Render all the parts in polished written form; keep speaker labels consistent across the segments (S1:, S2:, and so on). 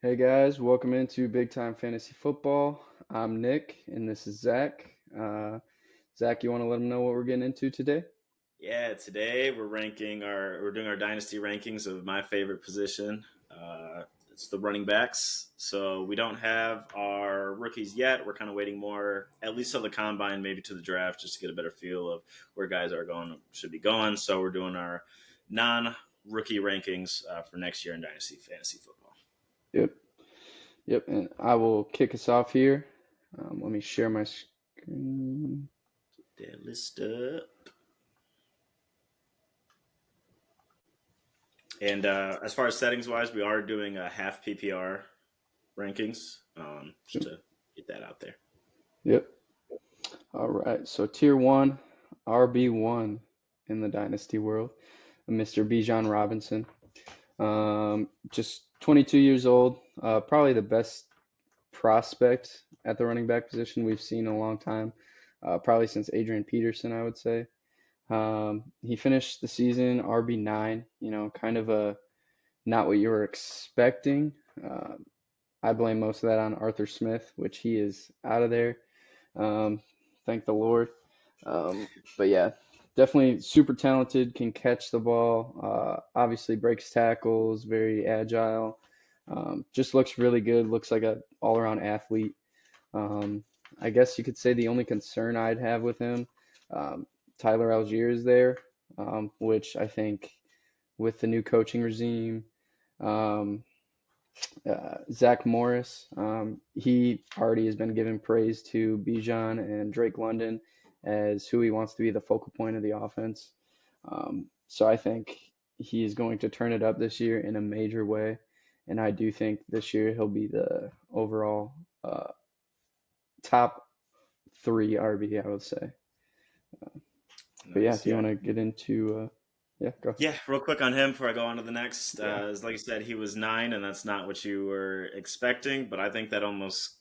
S1: Hey guys, welcome into Big Time Fantasy Football. I'm Nick, and this is Zach. Zach, you want to let them know what we're getting into today?
S2: Yeah, today we're doing our dynasty rankings of my favorite position. It's the running backs. So we don't have our rookies yet. We're kind of waiting more, at least till the combine, maybe to the draft, just to get a better feel of where guys are going should be going. So we're doing our non-rookie rankings for next year in dynasty fantasy football.
S1: Yep, yep, and I will kick us off here. Let me share my screen.
S2: That list up. And as far as settings wise, we are doing a half PPR rankings, just
S1: Yep,
S2: to get that out there.
S1: yep. All right, so tier one, RB1 in the Dynasty world, Mr. Bijan Robinson. Just 22 years old, probably the best prospect at the running back position we've seen in a long time, probably since Adrian Peterson, I would say. He finished the season RB9, kind of a not what you were expecting. Uh, I blame most of that on Arthur Smith, which he is out of there. Um, thank the Lord. Um, but yeah, definitely super talented, can catch the ball, obviously breaks tackles, very agile. Just looks really good, looks like a all-around athlete. Um, I guess you could say the only concern I'd have with him, um, Tyler Algier is there, which I think with the new coaching regime, um, Zach Morris, he already has been giving praise to Bijan and Drake London as who he wants to be the focal point of the offense. So I think he is going to turn it up this year in a major way. And I do think this year he'll be the overall top three RB, I would say. But yeah,
S2: Nice.
S1: if you
S2: Yeah.
S1: want to get into, yeah, go.
S2: Yeah, real quick on him before I go on to the next.
S1: Yeah.
S2: Like you said, he was 9, and that's not what you were expecting. But I think that almost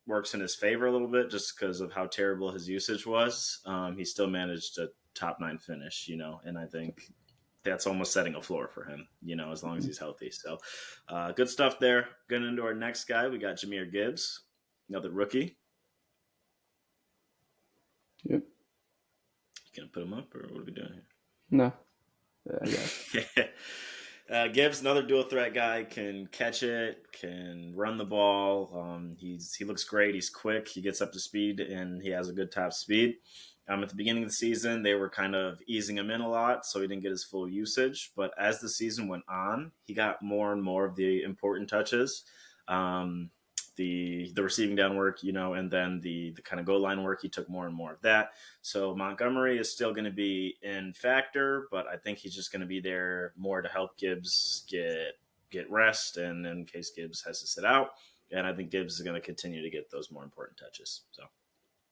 S2: works in his favor a little bit, just because of how terrible his usage was. He still managed a top 9 finish, and I think that's almost setting a floor for him, as long as
S1: Mhm.
S2: he's healthy. So, good stuff there. Going into our next guy, we got Jameer Gibbs, another rookie.
S1: Yep.
S2: You gonna put him up, or what are we doing
S1: No, yeah, I got
S2: here? Gibbs, another dual threat guy, can catch it, can run the ball. He looks great. He's quick. He gets up to speed, and he has a good top speed. At the beginning of the season, they were kind of easing him in a lot, so he didn't get his full usage. But as the season went on, he got more and more of the important touches. Um, the receiving down work, and then the kind of goal line work, he took more and more of that. So Montgomery is still going to be in factor, but I think he's just going to be there more to help Gibbs get rest, and in case Gibbs has to sit out. And I think Gibbs is going to continue to get those more important touches. So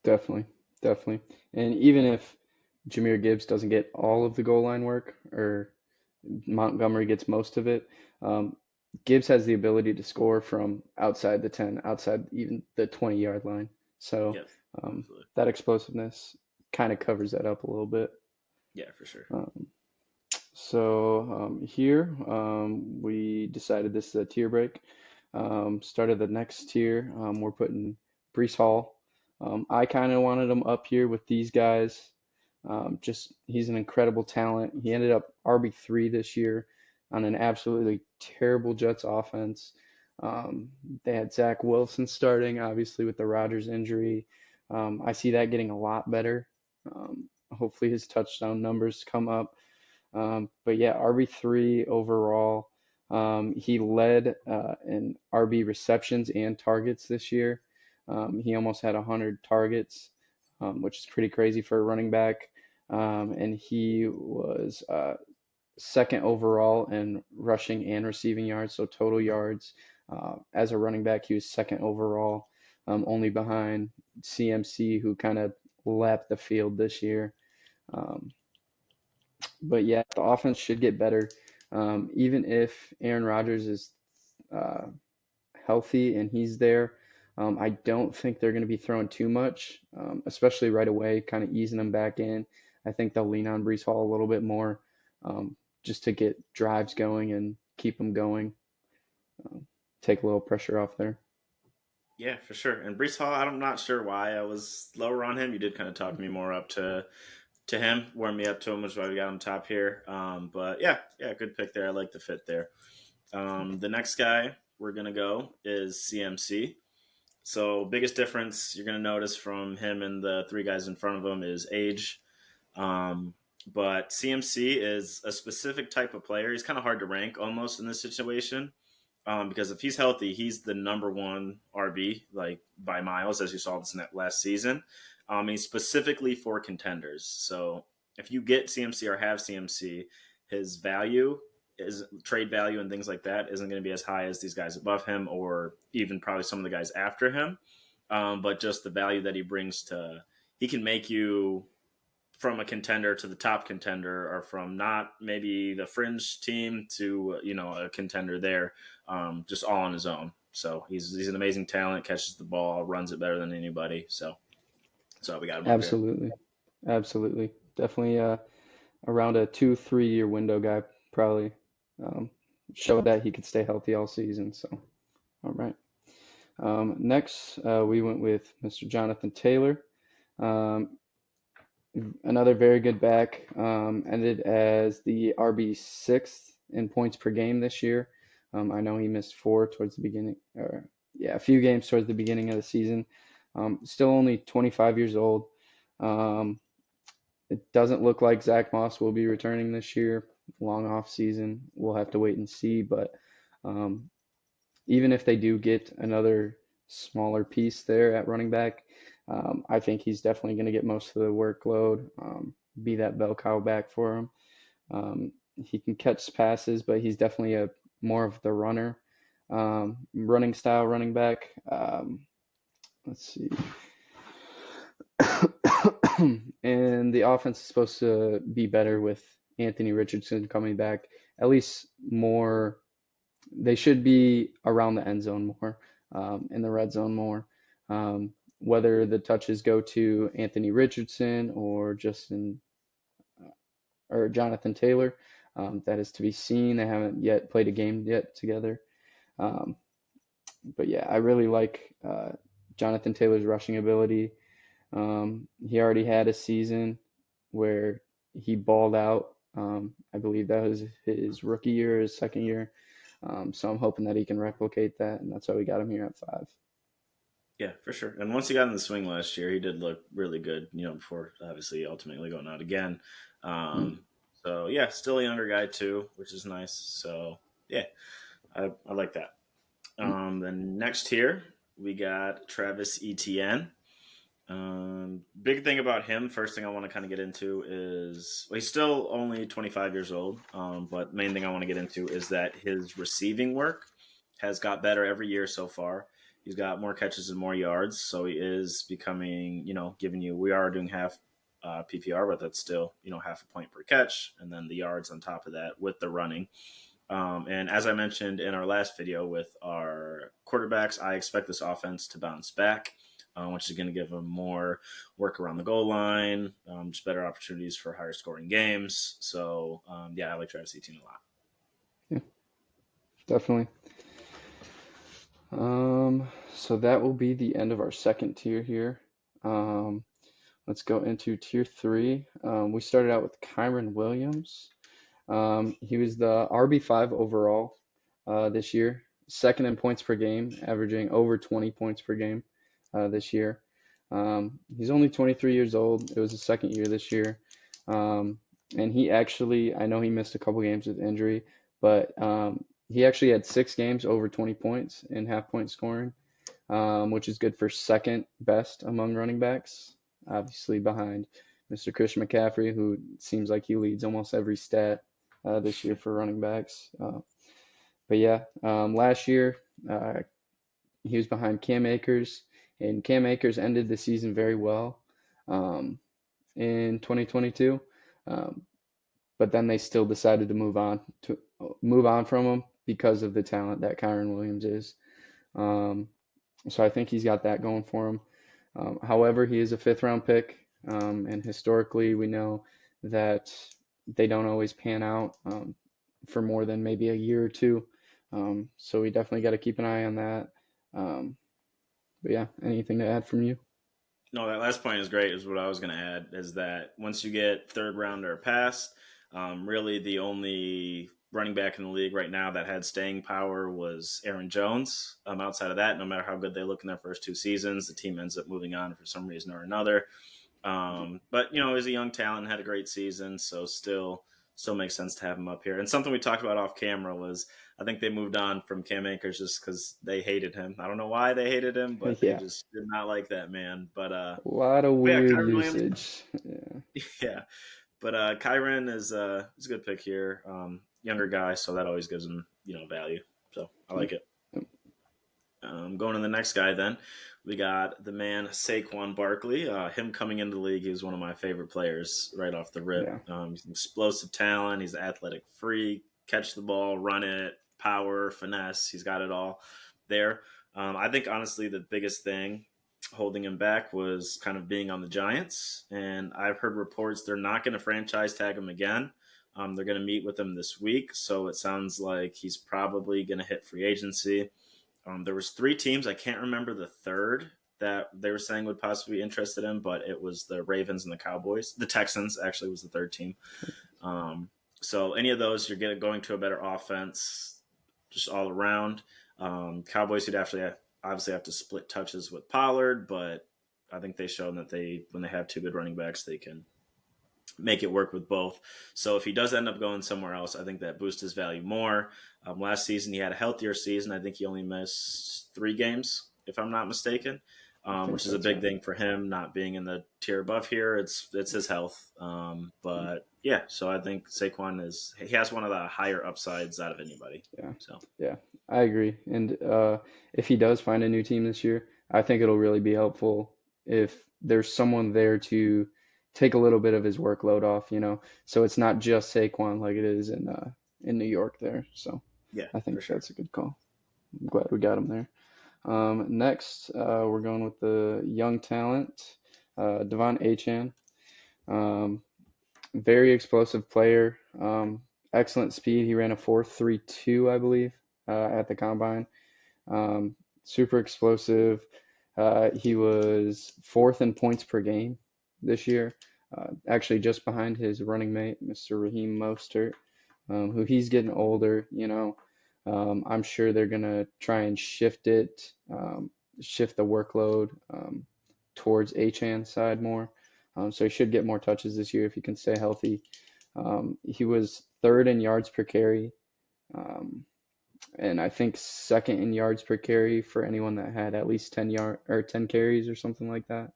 S1: definitely, definitely. And even if Jameer Gibbs doesn't get all of the goal line work, or Montgomery gets most of it, um, Gibbs has the ability to score from outside the 10, outside even the 20-yard line. So
S2: yes,
S1: um,
S2: absolutely,
S1: that explosiveness kind of covers that up a little bit.
S2: yeah, for sure.
S1: Um, here we decided this is a tier break. Started the next tier. We're putting Brees Hall. I kind of wanted him up here with these guys. Just he's an incredible talent. He ended up RB3 this year on an absolutely terrible Jets offense. They had Zach Wilson starting, obviously with the Rodgers injury. I see that getting a lot better. Hopefully his touchdown numbers come up. But yeah, RB3 overall. He led in RB receptions and targets this year. He almost had 100 targets, which is pretty crazy for a running back. And he was second overall in rushing and receiving yards, so total yards. As a running back, he was second overall, only behind CMC, who kind of lapped the field this year. Um, but yeah, the offense should get better. Even if Aaron Rodgers is uh, healthy and he's there, I don't think they're going to be throwing too much, especially right away, kind of easing them back in. I think they'll lean on Brees Hall a little bit more, just to get drives going and keep them going. Um, take a little pressure off there.
S2: Yeah, for sure. And Brees Hall, I'm not sure why I was lower on him. You did kind of talk me more up to him, warm me up to him, which is why we got him top here. But yeah, good pick there. I like the fit there. The next guy we're gonna go is CMC. So biggest difference you're gonna notice from him and the three guys in front of him is age. Um, but CMC is a specific type of player. He's kind of hard to rank almost in this situation because if he's healthy, he's the number one RB, like by miles, as you saw this last season. He's specifically for contenders. So if you get CMC or have CMC, his value is trade value and things like that isn't going to be as high as these guys above him or even probably some of the guys after him. But just the value that he brings to, he can make you from a contender to the top contender, or from not maybe the fringe team to a contender there, just all on his own. So he's an amazing talent, catches the ball, runs it better than anybody. So we got him up here.
S1: Absolutely, absolutely, definitely around a 2-3 year window guy probably. Um, Showed that he could stay healthy all season. So all right. Next, we went with Mr. Jonathan Taylor. Um, Another very good back. Ended as the RB sixth in points per game this year. I know he missed four towards the beginning, or yeah, a few games towards the beginning of the season. Still only 25 years old. Um, it doesn't look like Zach Moss will be returning this year. Long off season. We'll have to wait and see. But um, even if they do get another smaller piece there at running back, I think he's definitely going to get most of the workload, be that bell cow back for him. He can catch passes, but he's definitely a more of the runner, running style running back. Let's see. And the offense is supposed to be better with Anthony Richardson coming back, at least more. They should be around the end zone more, in the red zone more. Whether the touches go to Anthony Richardson or Justin or Jonathan Taylor, that is to be seen. They haven't yet played a game yet together. Um, but yeah, I really like Jonathan Taylor's rushing ability. He already had a season where he balled out. I believe that was his rookie year, his second year. So I'm hoping that he can replicate that, and that's why we got him here at 5.
S2: Yeah, for sure. And once he got in the swing last year, he did look really good. Before obviously ultimately going out again.
S1: Mm.
S2: So yeah, still a younger guy too, which is nice. So yeah, I like that.
S1: Mm.
S2: Then next here we got Travis Etienne. Big thing about him, first thing I want to kind of get into is, well, he's still only 25 years old. But main thing I want to get into is that his receiving work has got better every year so far. He's got more catches and more yards, so he is becoming, giving you. We are doing half PPR, but that's still, half a point per catch, and then the yards on top of that with the running. And as I mentioned in our last video with our quarterbacks, I expect this offense to bounce back, which is going to give them more work around the goal line, just better opportunities for higher scoring games. So, yeah, I like Travis Etienne a lot.
S1: Yeah, definitely. So that will be the end of our second tier here. Let's go into tier 3. We started out with Kyron Williams. He was the RB5 overall this year, second in points per game, averaging over 20 points per game this year. He's only 23 years old. It was his second year this year. And he actually, I know he missed a couple games with injury, but he actually had 6 games over 20 points in half-point scoring, which is good for second best among running backs, obviously behind Mr. Christian McCaffrey, who seems like he leads almost every stat this year for running backs. But yeah, last year he was behind Cam Akers, and Cam Akers ended the season very well in 2022. Um, but then they still decided to move on from him because of the talent that Kyron Williams is. So I think he's got that going for him. However, he is a 5th-round pick, and historically we know that they don't always pan out for more than maybe a year or two. So we definitely got to keep an eye on that. Um, but yeah, anything to add from you?
S2: No, that last point is great. Is what I was going to add. Is that once you get third rounder past, really the only running back in the league right now that had staying power was Aaron Jones. Outside of that, no matter how good they look in their first two seasons, the team ends up moving on for some reason or another. But he's a young talent, had a great season, so still makes sense to have him up here. And something we talked about off camera was I think they moved on from Cam Akers just because they hated him. I don't know why they hated him, but they
S1: Yeah,
S2: just did not like that man.
S1: a lot of
S2: But yeah,
S1: weird
S2: Kyron Williams,
S1: usage. Yeah,
S2: yeah. But Kyron is a good pick here. Younger guy, so that always gives him value. So I
S1: yep,
S2: like it.
S1: yep,
S2: Going to the next guy, then we got the man Saquon Barkley. Him coming into the league, he was one of my favorite players right off the rip.
S1: yeah,
S2: He's an explosive talent. He's an athletic freak. Catch the ball, run it, power, finesse. He's got it all there. I think honestly, the biggest thing holding him back was kind of being on the Giants. And I've heard reports they're not going to franchise tag him again. They're going to meet with him this week, so it sounds like he's probably going to hit free agency. There was three teams. I can't remember the third that they were saying would possibly be interested in, but it was the Ravens and the Cowboys. The Texans actually was the third team. Um, so any of those, you're going to a better offense, just all around. Cowboys, you'd obviously have to split touches with Pollard, but I think they've shown that when they have two good running backs, they can make it work with both. So if he does end up going somewhere else, I think that boosts his value more. Last season, he had a healthier season. I think he only missed 3 games, if I'm not mistaken,
S1: I think
S2: which is a
S1: that's
S2: big
S1: right.
S2: thing for him, not being in the tier above here. It's his health. But yeah, so I think Saquon he has one of the higher upsides out of anybody.
S1: Yeah,
S2: So
S1: yeah, I agree. And if he does find a new team this year, I think it'll really be helpful if there's someone there to take a little bit of his workload off, so it's not just Saquon like it is in New York there. So
S2: yeah,
S1: I
S2: for
S1: think
S2: sure.
S1: that's a good call. I'm glad we got him there. Next, we're going with the young talent, Devon Achane. Um, Very explosive player. Excellent speed. He ran a 4.32, I believe, at the combine. Super explosive. He was fourth in points per game this year, actually just behind his running mate, Mr. Raheem Mostert, who he's getting older. I'm sure they're gonna try and shift the workload towards Achan's side more. So he should get more touches this year if he can stay healthy. He was third in yards per carry, um, and I think second in yards per carry for anyone that had at least 10 carries or something like that.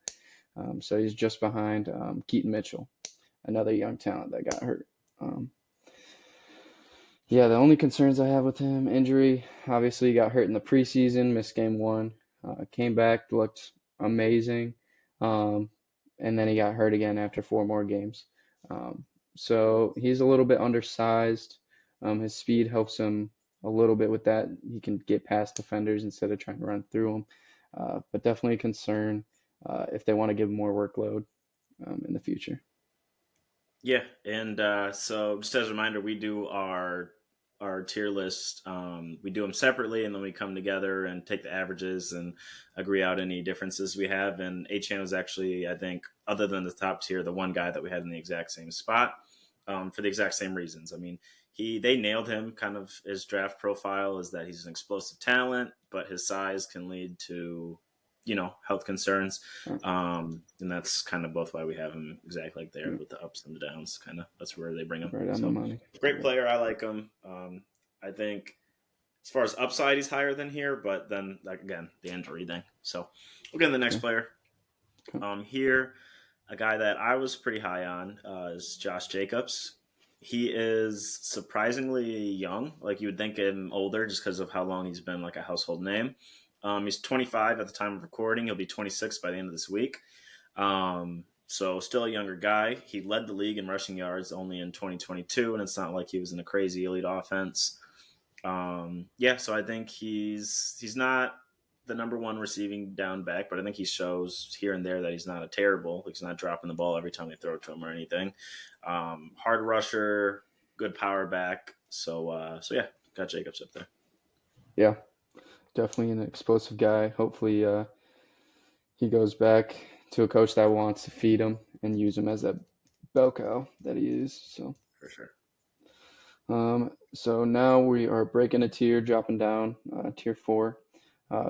S1: So he's just behind Keaton Mitchell, another young talent that got hurt. Um, yeah, the only concerns I have with him, injury. Obviously, he got hurt in the preseason, missed game one, came back, looked amazing, um, and then he got hurt again after 4 more games. Um, so he's a little bit undersized. His speed helps him a little bit with that. He can get past defenders instead of trying to run through them. But definitely a concern if they want to give him more workload in the future.
S2: Yeah, and so just as a reminder, we do our tier list. We do them separately, and then we come together and take the averages and agree out any differences we have. And HN was actually, I think, other than the top tier, the one guy that we had in the exact same spot for the exact same reasons. I mean, they nailed him. Kind of his draft profile is that he's an explosive talent, but his size can lead to health concerns. And that's kind of both why we have him exactly like there
S1: Yeah,
S2: with the ups and the downs. Kind of that's where they bring him.
S1: right on the
S2: So
S1: money.
S2: great
S1: Yeah.
S2: player. I like him. I think as far as upside, he's higher than here, but then like again the injury thing. So we'll get to the next
S1: Okay.
S2: player.
S1: Okay.
S2: Here, a guy that I was pretty high on is Josh Jacobs. He is surprisingly young. Like you would think him older just because of how long he's been like a household name. He's 25 at the time of recording. He'll be 26 by the end of this week. So still a younger guy. He led the league in rushing yards only in 2022, and it's not like he was in a crazy elite offense. Yeah, so I think he's not the number one receiving down back, but I think he shows here and there that he's not a terrible. Like he's not dropping the ball every time they throw it to him or anything. Hard rusher, good power back. So yeah, got Jacobs up there.
S1: Yeah, definitely an explosive guy. Hopefully, he goes back to a coach that wants to feed him and use him as a bell cow that he is.
S2: For sure.
S1: So now we are breaking a tier, dropping down, tier four.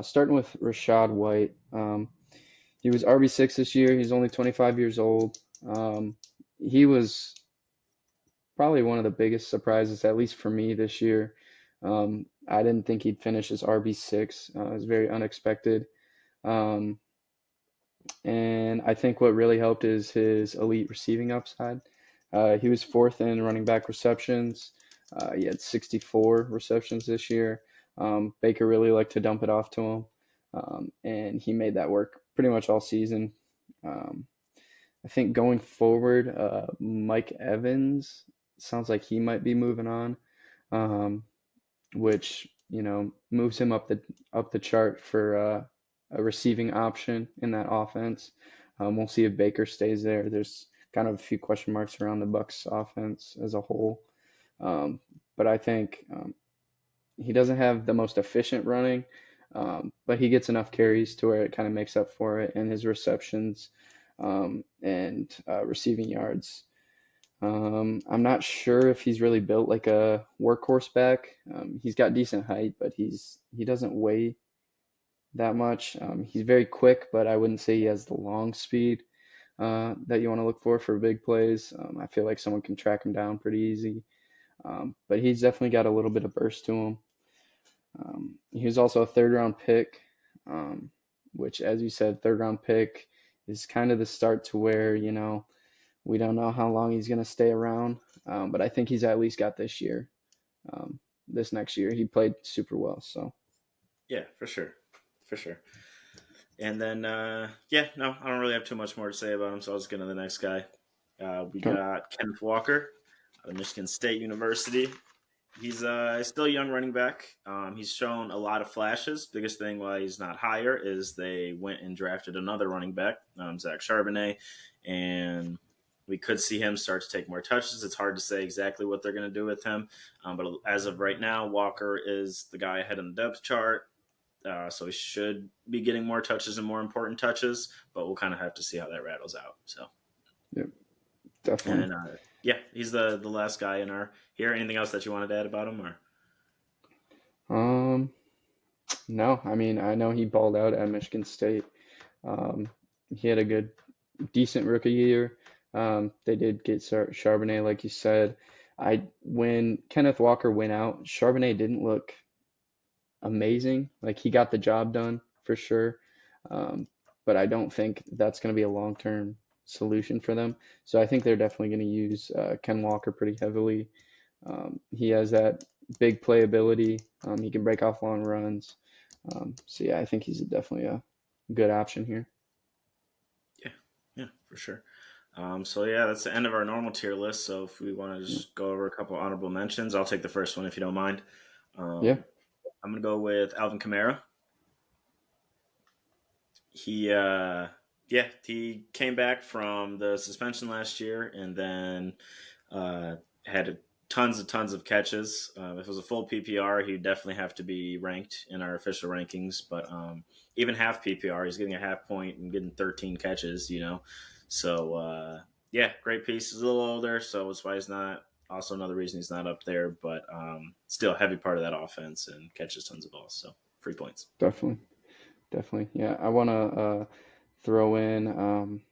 S1: Starting with Rashad White. He was RB6 this year. He's only 25 years old. He was probably one of the biggest surprises, at least for me this year. I didn't think he'd finish as RB6. It was very unexpected. Um, and I think what really helped is his elite receiving upside. He was fourth in running back receptions. He had 64 receptions this year. Baker really liked to dump it off to him, and he made that work pretty much all season. Um, I think going forward, Mike Evans sounds like he might be moving on, um, which moves him up the chart for a receiving option in that offense. We'll see if Baker stays there. There's kind of a few question marks around the Bucks offense as a whole, um, but I think he doesn't have the most efficient running, but he gets enough carries to where it kind of makes up for it, and his receptions and receiving yards. I'm not sure if he's really built like a workhorse back. He's got decent height, but he doesn't weigh that much. He's very quick, but I wouldn't say he has the long speed that you want to look for big plays. I feel like someone can track him down pretty easy. But he's definitely got a little bit of burst to him. He was also a third round pick, um, which, as you said, third round pick is kind of the start to where, we don't know how long he's going to stay around. But I think he's at least got this year. This next year, he played super well. So,
S2: Yeah, for sure. For sure. And then, yeah, no, I don't really have too much more to say about him, so I'll just get to the next guy. We
S1: okay.
S2: got Kenneth Walker out of Michigan State University. He's still a young running back. He's shown a lot of flashes. Biggest thing why he's not higher is they went and drafted another running back, Zach Charbonnet, and we could see him start to take more touches. It's hard to say exactly what they're going to do with him, but as of right now, Walker is the guy ahead in the depth chart. So he should be getting more touches and more important touches, but we'll kind of have to see how that rattles out. So,
S1: Yep, definitely.
S2: and yeah, he's the last guy in our here. Anything else that you wanted to add about him, or
S1: Um, no, I mean, I know he balled out at Michigan State. Um, he had a decent rookie year. They did get Charbonnet, like you said. When Kenneth Walker went out, Charbonnet didn't look amazing. Like he got the job done for sure, um, but I don't think that's going to be a long-term solution for them. So I think they're definitely going to use Ken Walker pretty heavily. He has that big playability. He can break off long runs. So yeah, I think he's definitely a good option here.
S2: yeah, yeah, for sure. So yeah, that's the end of our normal tier list. So if we want to
S1: Yeah.
S2: just go over a couple honorable mentions, I'll take the first one if you don't mind.
S1: Yeah.
S2: Um, I'm gonna go with Alvin Kamara. He yeah, he came back from the suspension last year and then had tons of catches. If it was a full PPR, he'd definitely have to be ranked in our official rankings. But even half PPR, he's getting a half point and getting 13 catches. So yeah, great piece. He's a little older, so that's why he's not. Also, another reason he's not up there, but still a heavy part of that offense and catches tons of balls. So free points.
S1: Definitely. Definitely. Yeah. I want to throw in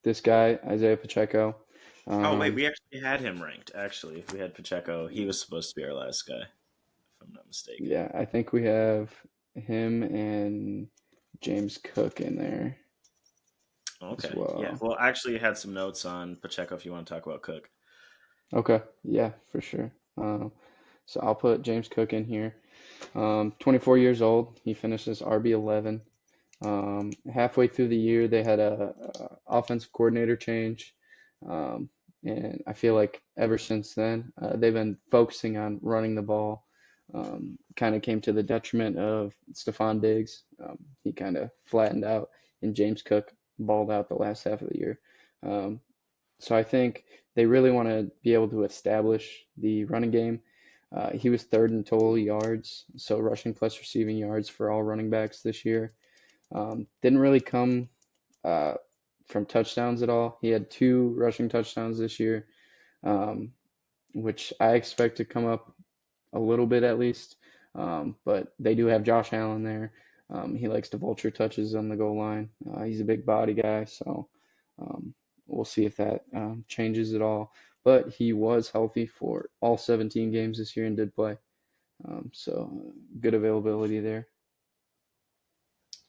S1: this guy, Isaiah Pacheco.
S2: Oh wait,
S1: Um,
S2: we actually had him ranked. Actually, if we had Pacheco, he was supposed to be our last guy, if I'm not mistaken.
S1: yeah, I think we have him and James Cook in there as
S2: Okay, yeah.
S1: well.
S2: Well, actually, had some notes on Pacheco if you want to talk about Cook.
S1: Okay. Yeah, for sure. So I'll put James Cook in here. 24 years old. He finishes RB11. Halfway through the year, they had a offensive coordinator change, um, and I feel like ever since then, they've been focusing on running the ball. Kind of came to the detriment of Stephon Diggs. He kind of flattened out, and James Cook balled out the last half of the year. So I think they really want to be able to establish the running game. He was third in total yards, so rushing plus receiving yards for all running backs this year. Didn't really come uh, from touchdowns at all. He had 2 rushing touchdowns this year, um, which I expect to come up a little bit at least. But they do have Josh Allen there. He likes to vulture touches on the goal line. He's a big body guy, so um, we'll see if that changes at all. But he was healthy for all 17 games this year and did play. So good availability there.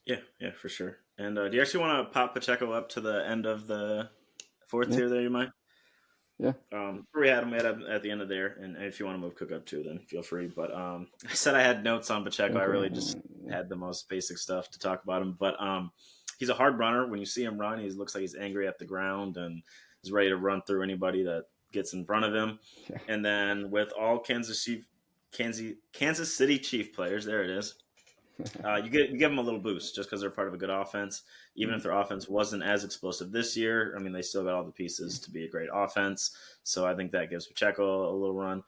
S2: Yeah, yeah, for sure. And do you actually want to pop Pacheco up to the end of the fourth
S1: Yeah,
S2: tier there, you might?
S1: yeah.
S2: We had him at the end of there, and if you want to move Cook up too, then feel free. But I said I had notes on Pacheco. I
S1: Okay.
S2: really just had the most basic stuff to talk about him. But he's a hard runner. When you see him run, he looks like he's angry at the ground and is ready to run through anybody that gets in front of him.
S1: Yeah.
S2: And then with all Kansas City Chief players, there it is. You give them a little boost just because they're part of a good offense. Even if their offense wasn't as explosive this year, I mean, they still got all the pieces to be a great offense. So I think that gives Pacheco a little run.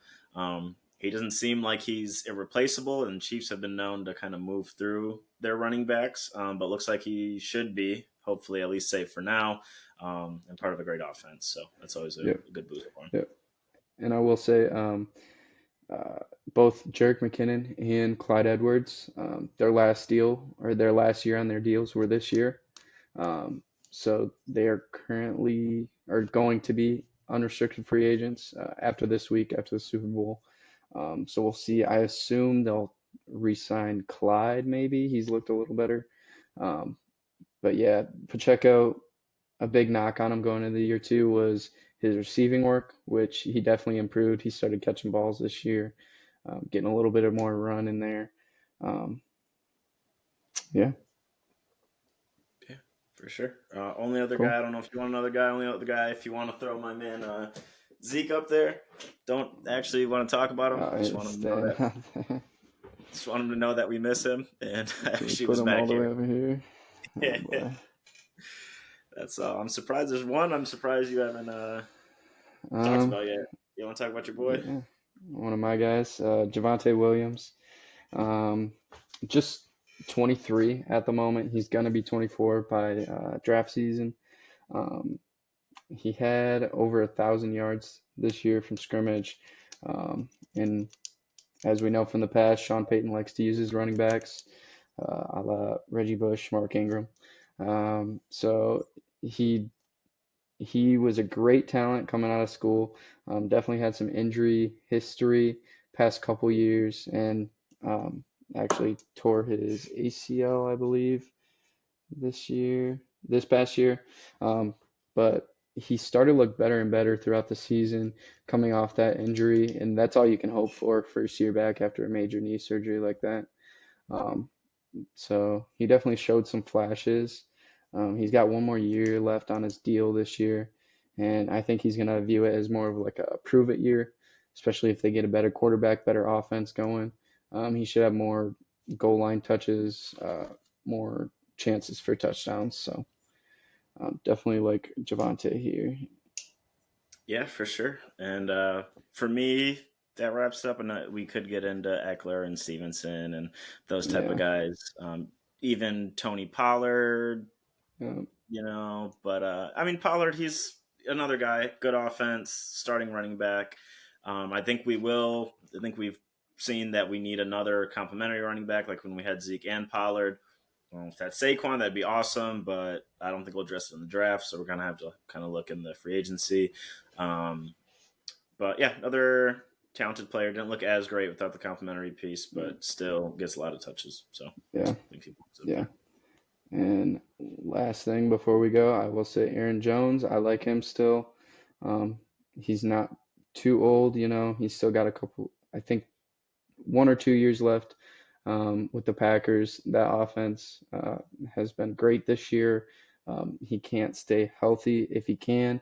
S2: He doesn't seem like he's irreplaceable, and Chiefs have been known to kind of move through their running backs, but looks like he should be, hopefully, at least safe for now, and part of a great offense. So that's always a
S1: Yep.
S2: good boost for him.
S1: Yep. And I will say, uh, both Jerick McKinnon and Clyde Edwards, their last deal or their last year on their deals were this year. So they are currently are going to be unrestricted free agents after this week, after the Super Bowl. So we'll see. I assume they'll re-sign Clyde. Maybe he's looked a little better. Um, but yeah, Pacheco, a big knock on him going into the year two was his receiving work, which he definitely improved. He started catching balls this year, getting a little bit of more run in there. Um, yeah,
S2: Yeah, for sure. Only other
S1: cool.
S2: guy, I don't know if you want another guy. Only other guy, if you want to throw my man Zeke up there. Don't actually want to talk about him. Just want him to know that. Just want him to know that we miss him, and I
S1: We
S2: wish he
S1: put
S2: was
S1: him all
S2: back
S1: the way
S2: here.
S1: over here. Oh
S2: Yeah,
S1: boy.
S2: that's all. I'm surprised there's one. I'm surprised you haven't talked
S1: Um,
S2: about yet. You want to talk about your boy?
S1: yeah, one of my guys, Javonte Williams. Um, just 23 at the moment. He's gonna be 24 by draft season. Um, he had over 1,000 yards this year from scrimmage. And as we know from the past, Sean Payton likes to use his running backs, a la Reggie Bush, Mark Ingram. So he he was a great talent coming out of school. Definitely had some injury history past couple years, and um, actually tore his ACL, I believe, this past year. Um, but he started to look better and better throughout the season, coming off that injury, and that's all you can hope for first year back after a major knee surgery like that. Um, so he definitely showed some flashes. He's got 1 more year left on his deal this year, and I think he's going to view it as more of like a prove it year, especially if they get a better quarterback, better offense going. He should have more goal line touches, more chances for touchdowns. So definitely like Javante here.
S2: Yeah, for sure. And for me, that wraps up, and we could get into Eckler and Stevenson and those type of
S1: Yeah.
S2: guys. Even Tony Pollard,
S1: Um,
S2: But I mean, Pollard, he's another guy, good offense, starting running back. I think we will. I think we've seen that we need another complimentary running back, like when we had Zeke and Pollard. If that's Saquon, that'd be awesome, but I don't think we'll address it in the draft, so we're gonna have to kind of look in the free agency. Um, but yeah, another talented player. Didn't look as great without the complimentary piece, but still gets a lot of touches. So I
S1: yeah.
S2: think he belongs up
S1: Yeah.
S2: there.
S1: And last thing before we go, I will say Aaron Jones. I like him still. He's not too old, He's still got a couple, I think 1 or 2 years left with the Packers. That offense has been great this year. He can't stay healthy if he can.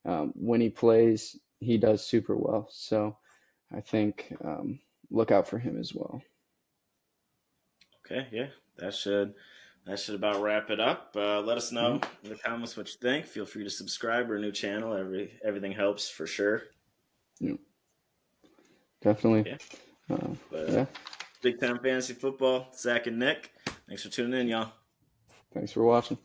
S1: When he plays, he does super well. So I think look out for him as well.
S2: Okay, yeah, that should about wrap it up. Let us
S1: Yeah,
S2: know in the comments what you think. Feel free to subscribe or a new channel. Everything helps for sure.
S1: yeah. definitely.
S2: Yeah.
S1: Uh,
S2: But
S1: yeah.
S2: Big Time Fantasy Football, Zach and Nick. Thanks for tuning in, y'all.
S1: Thanks for watching.